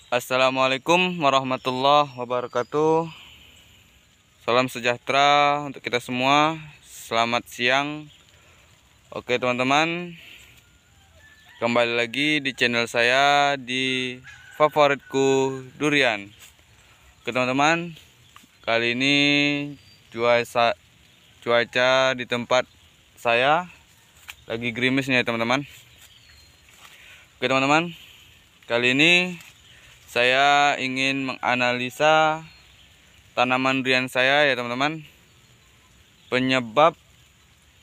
Assalamualaikum warahmatullahi wabarakatuh. Salam sejahtera untuk kita semua. Selamat siang. Oke teman-teman, kembali lagi di channel saya di Favoritku Durian. Oke teman-teman, kali ini cuaca di tempat saya lagi gerimis nih ya teman-teman. Oke teman-teman, kali ini saya ingin menganalisa tanaman durian saya ya teman-teman. Penyebab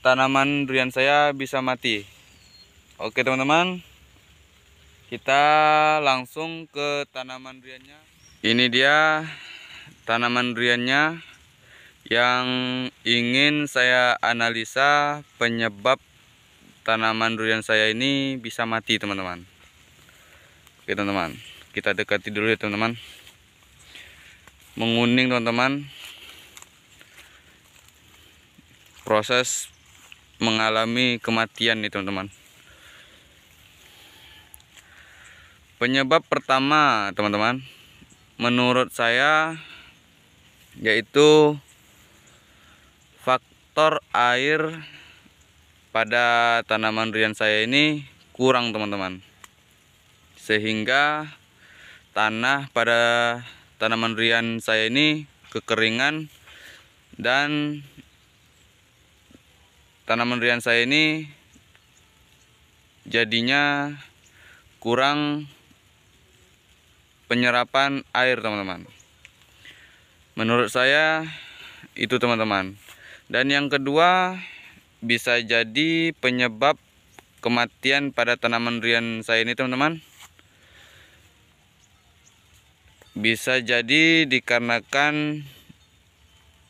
tanaman durian saya bisa mati. Oke teman-teman, kita langsung ke tanaman duriannya. Ini dia tanaman duriannya yang ingin saya analisa penyebab tanaman durian saya ini bisa mati teman-teman. Oke teman-teman, kita dekati dulu ya teman-teman. Menguning teman-teman, proses mengalami kematian nih teman-teman. Penyebab pertama teman-teman, menurut saya yaitu faktor air pada tanaman durian saya ini kurang teman-teman, sehingga tanah pada tanaman durian saya ini kekeringan dan tanaman durian saya ini jadinya kurang penyerapan air teman-teman. Menurut saya itu teman-teman. Dan yang kedua, bisa jadi penyebab kematian pada tanaman durian saya ini teman-teman, bisa jadi dikarenakan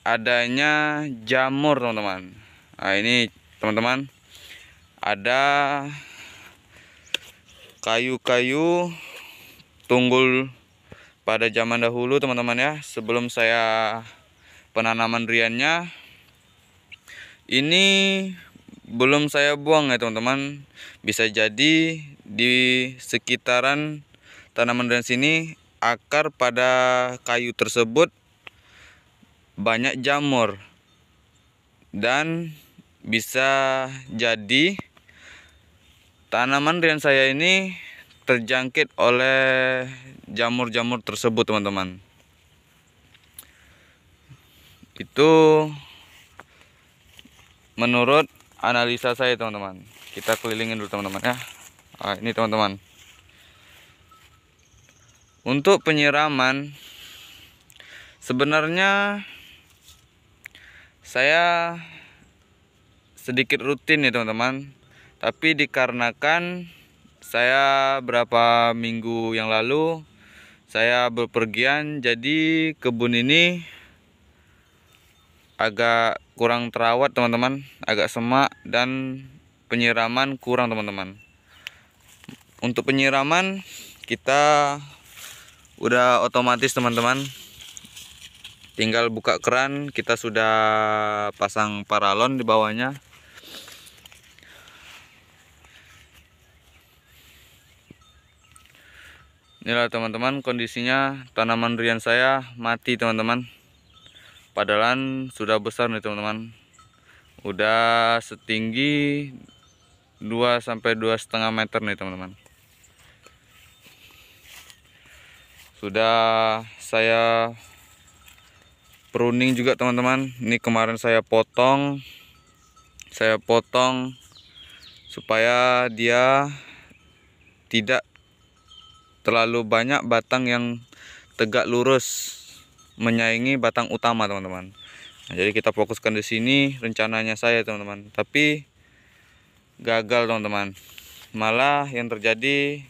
adanya jamur teman-teman. Nah ini teman-teman, ada kayu-kayu tunggul pada zaman dahulu teman-teman ya, sebelum saya penanaman duriannya ini belum saya buang ya teman-teman. Bisa jadi di sekitaran tanaman durian sini, akar pada kayu tersebut banyak jamur, dan bisa jadi tanaman durian saya ini terjangkit oleh jamur-jamur tersebut teman-teman. Itu menurut analisa saya teman-teman. Kita kelilingin dulu teman-teman ya. Nah, ini teman-teman, untuk penyiraman sebenarnya saya sedikit rutin ya teman-teman, tapi dikarenakan saya berapa minggu yang lalu saya bepergian, jadi kebun ini agak kurang terawat teman-teman, agak semak dan penyiraman kurang teman-teman. Untuk penyiraman kita udah otomatis teman-teman, tinggal buka keran, kita sudah pasang paralon di bawahnya. Inilah teman-teman kondisinya tanaman durian saya mati teman-teman. Padahal sudah besar nih teman-teman, udah setinggi 2 sampai 2,5 meter nih teman-teman. Sudah saya pruning juga teman-teman. Ini kemarin saya potong supaya dia tidak terlalu banyak batang yang tegak lurus menyaingi batang utama teman-teman. Nah, jadi kita fokuskan di sini rencananya saya teman-teman, tapi gagal teman-teman. Malah yang terjadi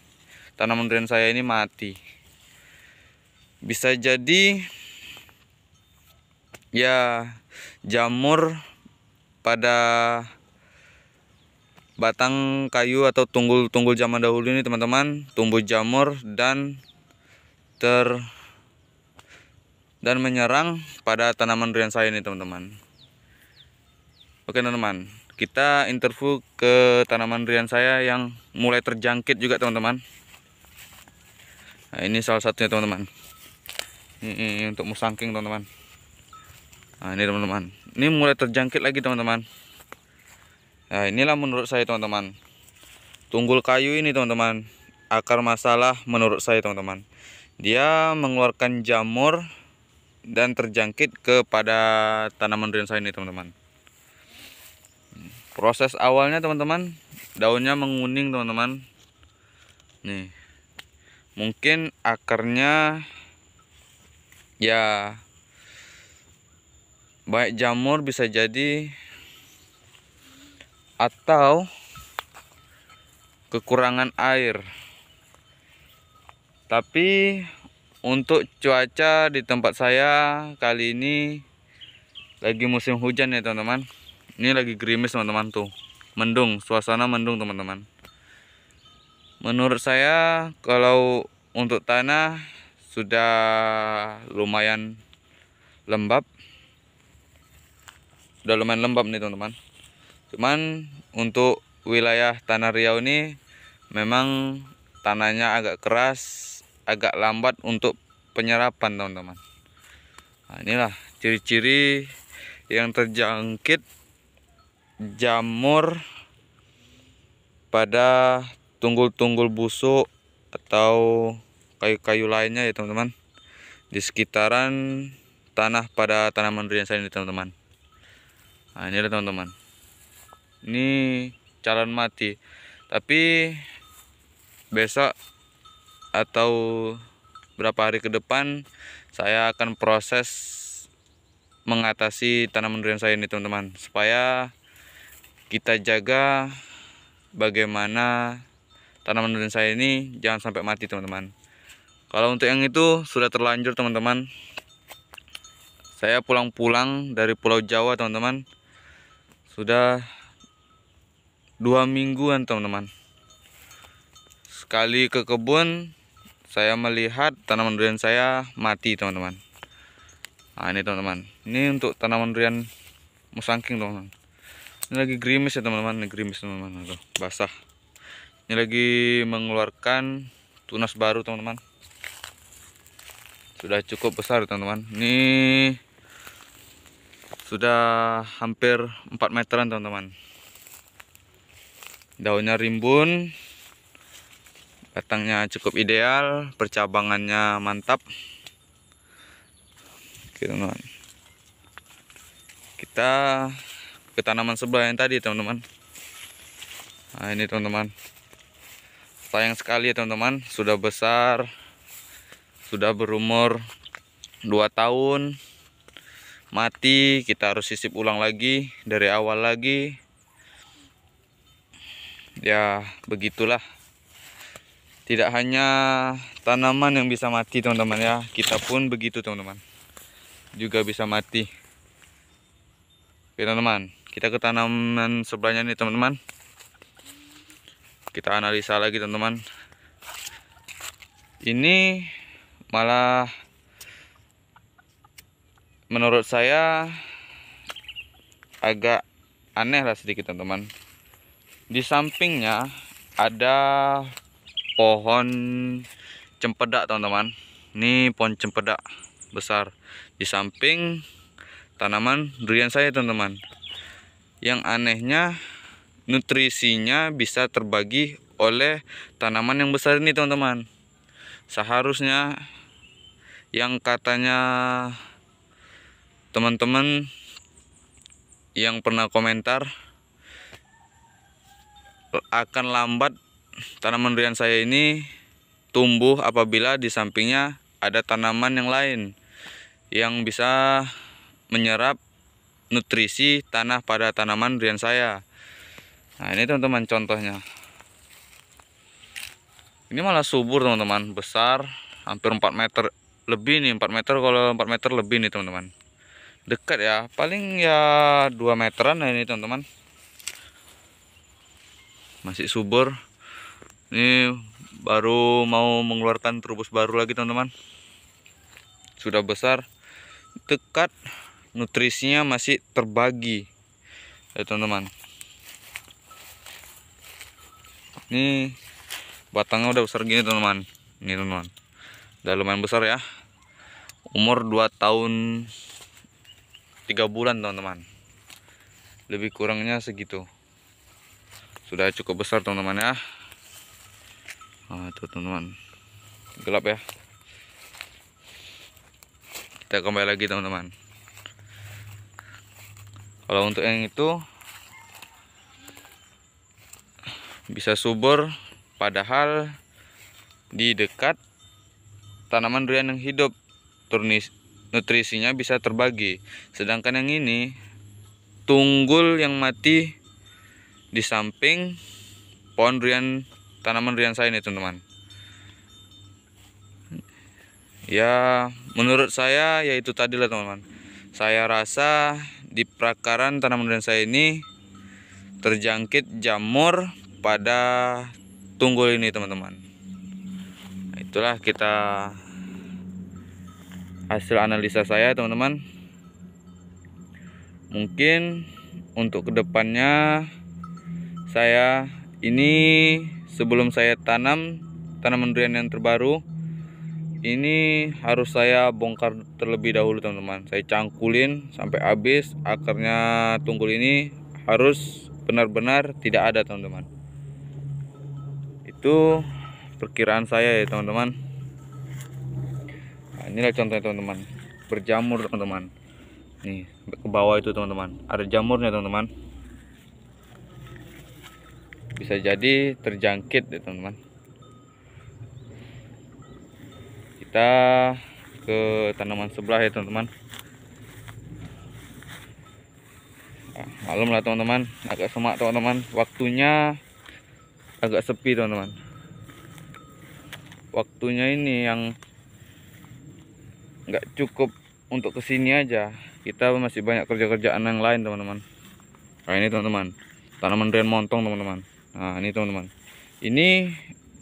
tanaman durian saya ini mati. Bisa jadi ya jamur pada batang kayu atau tunggul-tunggul zaman dahulu ini teman-teman, tumbuh jamur dan menyerang pada tanaman durian saya ini teman-teman. Oke teman-teman, kita interview ke tanaman durian saya yang mulai terjangkit juga teman-teman. Nah, ini salah satunya teman-teman. Ini untuk musangking teman-teman. Nah, ini teman-teman, ini mulai terjangkit lagi teman-teman. Nah, inilah menurut saya teman-teman, tunggul kayu ini teman-teman, akar masalah menurut saya teman-teman. Dia mengeluarkan jamur dan terjangkit kepada tanaman durian saya ini teman-teman. Proses awalnya teman-teman, daunnya menguning teman-teman. Nih, mungkin akarnya ya baik jamur bisa jadi, atau kekurangan air. Tapi untuk cuaca di tempat saya kali ini lagi musim hujan ya teman-teman. Ini lagi gerimis teman-teman, tuh mendung, suasana mendung teman-teman. Menurut saya kalau untuk tanah sudah lumayan lembab, nih teman-teman. Cuman untuk wilayah Tanah Riau ini memang tanahnya agak keras, agak lambat untuk penyerapan teman-teman. Nah, inilah ciri-ciri yang terjangkit jamur pada tunggul-tunggul busuk atau kayu-kayu lainnya ya teman-teman, di sekitaran tanah pada tanaman durian saya ini teman-teman. Nah, ini teman-teman, ini calon mati, tapi besok atau berapa hari ke depan saya akan proses mengatasi tanaman durian saya ini teman-teman, supaya kita jaga bagaimana tanaman durian saya ini jangan sampai mati teman-teman. Kalau untuk yang itu sudah terlanjur teman-teman. Saya pulang-pulang dari Pulau Jawa teman-teman, sudah 2 mingguan teman-teman. Sekali ke kebun saya melihat tanaman durian saya mati teman-teman. Nah, ini teman-teman, ini untuk tanaman durian musangking teman-teman. Ini lagi gerimis ya teman-teman, ini gerimis teman-teman, basah. Ini lagi mengeluarkan tunas baru teman-teman. Sudah cukup besar teman-teman. Ini sudah hampir 4 meteran teman-teman. Daunnya rimbun, batangnya cukup ideal, percabangannya mantap. Oke teman-teman, kita ke tanaman sebelah yang tadi teman-teman. Nah, ini teman-teman, sayang sekali ya teman-teman, sudah besar, sudah berumur 2 tahun, mati. Kita harus sisip ulang lagi dari awal lagi. Ya begitulah, tidak hanya tanaman yang bisa mati teman-teman ya, kita pun begitu teman-teman, juga bisa mati. Oke teman-teman, kita ke tanaman sebelahnya nih teman-teman. Kita analisa lagi teman-teman. Ini malah menurut saya agak aneh lah sedikit teman-teman. Di sampingnya ada pohon cempedak teman-teman. Ini pohon cempedak besar di samping tanaman durian saya teman-teman. Yang anehnya nutrisinya bisa terbagi oleh tanaman yang besar ini teman-teman. Seharusnya yang katanya teman-teman yang pernah komentar akan lambat tanaman durian saya ini tumbuh apabila di sampingnya ada tanaman yang lain yang bisa menyerap nutrisi tanah pada tanaman durian saya. Nah, ini teman-teman contohnya. Ini malah subur teman-teman, besar, hampir 4 meter lebih nih, 4 meter, kalau 4 meter lebih nih teman-teman. Dekat ya, paling ya 2 meteran lah ini teman-teman. Masih subur. Ini baru mau mengeluarkan terubus baru lagi teman-teman. Sudah besar, dekat, nutrisinya masih terbagi ya teman-teman. Ini batangnya udah besar gini teman-teman. Ini teman-teman, Udah lumayan besar ya. Umur 2 tahun 3 bulan teman-teman. Lebih kurangnya segitu. Sudah cukup besar teman-teman ya. Nah, tuh teman-teman. Gelap ya. Kita kembali lagi teman-teman. Kalau untuk yang itu bisa subur, padahal di dekat tanaman durian yang hidup, nutrisinya bisa terbagi. Sedangkan yang ini tunggul yang mati di samping pohon durian, tanaman durian saya ini teman-teman. Ya menurut saya ya itu tadi lah teman-teman. Saya rasa di perakaran tanaman durian saya ini terjangkit jamur pada tunggul ini teman-teman. Nah, itulah kita hasil analisa saya teman-teman. Mungkin untuk kedepannya saya ini sebelum saya tanam tanaman durian yang terbaru ini harus saya bongkar terlebih dahulu teman-teman. Saya cangkulin sampai habis, akarnya tunggul ini harus benar-benar tidak ada teman-teman. Itu perkiraan saya ya teman-teman. Nah, inilah contohnya teman-teman, berjamur teman-teman. Nih ke bawah itu teman-teman, ada jamurnya teman-teman. Bisa jadi terjangkit ya teman-teman. Kita ke tanaman sebelah ya teman-teman. Nah, malum lah teman-teman, agak semak teman-teman, waktunya agak sepi teman-teman. Waktunya ini yang nggak cukup untuk kesini aja, kita masih banyak kerja-kerjaan yang lain teman-teman. Nah ini teman-teman, tanaman durian montong teman-teman. Nah ini teman-teman, ini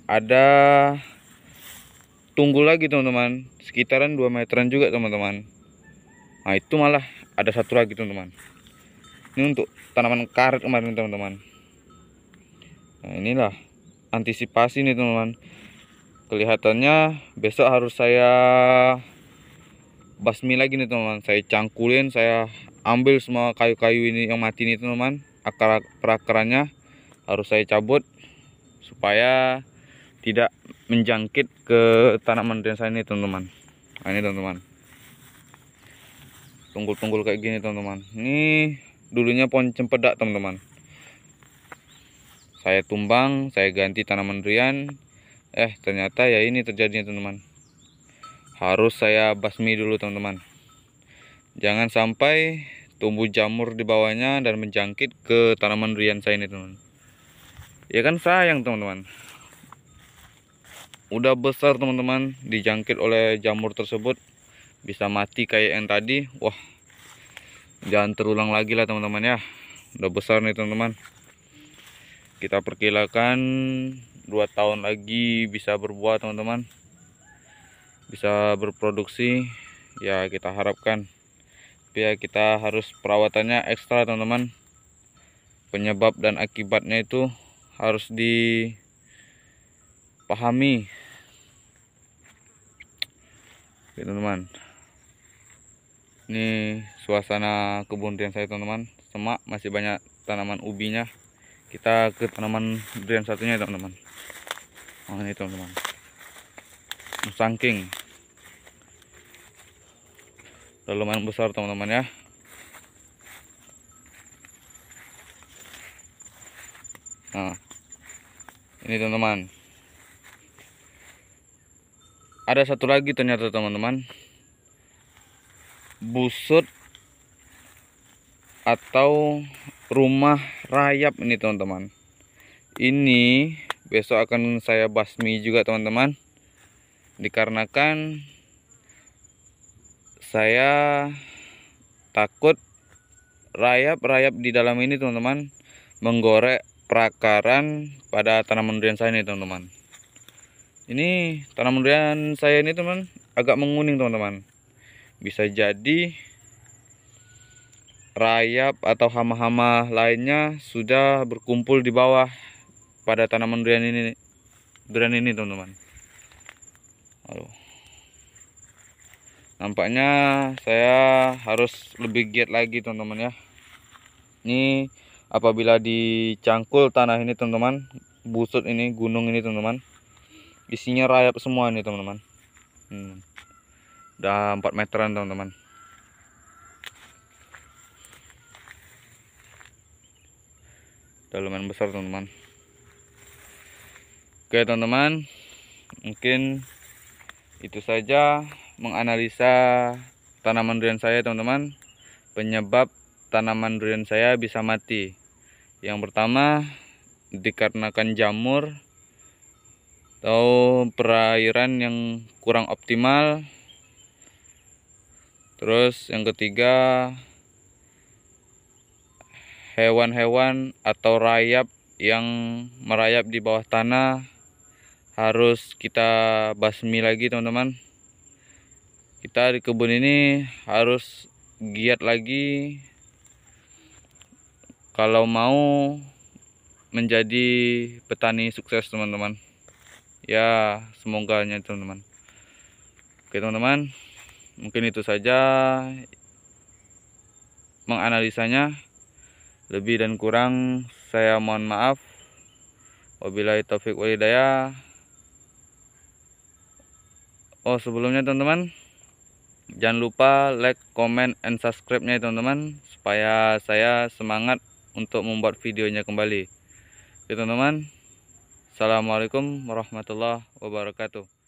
ada tunggul lagi teman-teman, sekitaran 2 meteran juga teman-teman. Nah itu malah ada satu lagi teman-teman. Ini untuk tanaman karet kemarin teman-teman. Nah inilah antisipasi nih teman-teman. Kelihatannya besok harus saya basmi lagi nih teman-teman. Saya cangkulin, saya ambil semua kayu-kayu ini yang mati ini teman-teman. Akarnya harus saya cabut supaya tidak menjangkit ke tanaman durian saya ini teman-teman. Nah ini teman-teman, tunggul-tunggul kayak gini teman-teman. Ini dulunya pohon cempedak teman-teman. Saya tumbang, saya ganti tanaman durian. Ternyata ya ini terjadinya teman-teman. Harus saya basmi dulu teman-teman. Jangan sampai tumbuh jamur di bawahnya dan menjangkit ke tanaman durian saya ini teman-teman. Ya kan sayang teman-teman. Udah besar teman-teman, dijangkit oleh jamur tersebut, bisa mati kayak yang tadi. Wah, jangan terulang lagi lah teman-teman ya. Udah besar nih teman-teman. Kita perkirakan 2 tahun lagi bisa berbuah teman-teman, bisa berproduksi ya, kita harapkan. Tapi ya kita harus perawatannya ekstra teman-teman. Penyebab dan akibatnya itu harus dipahami teman-teman. Ini suasana kebun durian saya teman-teman. Semak, masih banyak tanaman ubinya. Kita ke tanaman durian satunya teman-teman. Oh ini teman-teman, musangking. Udah lumayan besar teman-teman ya. Nah ini teman-teman, ada satu lagi ternyata teman-teman, busut atau rumah rayap ini teman-teman. Ini besok akan saya basmi juga teman-teman, dikarenakan saya takut rayap-rayap di dalam ini teman-teman menggorek perakaran pada tanaman durian saya ini teman-teman. Ini tanaman durian saya ini teman agak menguning teman-teman. Bisa jadi rayap atau hama-hama lainnya sudah berkumpul di bawah pada tanaman durian ini teman-teman. Aduh, Nampaknya saya harus lebih giat lagi teman-teman ya. Ini apabila dicangkul tanah ini teman-teman, busut ini, gunung ini teman-teman, isinya rayap semua nih teman-teman. Udah 4 meteran teman-teman. Udah lumayan besar teman-teman. Oke teman-teman, mungkin itu saja menganalisa tanaman durian saya teman-teman. Penyebab tanaman durian saya bisa mati. Yang pertama dikarenakan jamur atau perairan yang kurang optimal. Terus yang ketiga, hewan-hewan atau rayap yang merayap di bawah tanah harus kita basmi lagi teman-teman. Kita di kebun ini harus giat lagi kalau mau menjadi petani sukses teman-teman. Ya semoga teman-teman. Oke teman-teman, mungkin itu saja menganalisanya. Lebih dan kurang saya mohon maaf. Wabillahi taufik wal hidayah. Oh sebelumnya teman-teman, jangan lupa like, comment, and subscribe-nya teman-teman, supaya saya semangat untuk membuat videonya kembali. Oke teman-teman, assalamualaikum warahmatullahi wabarakatuh.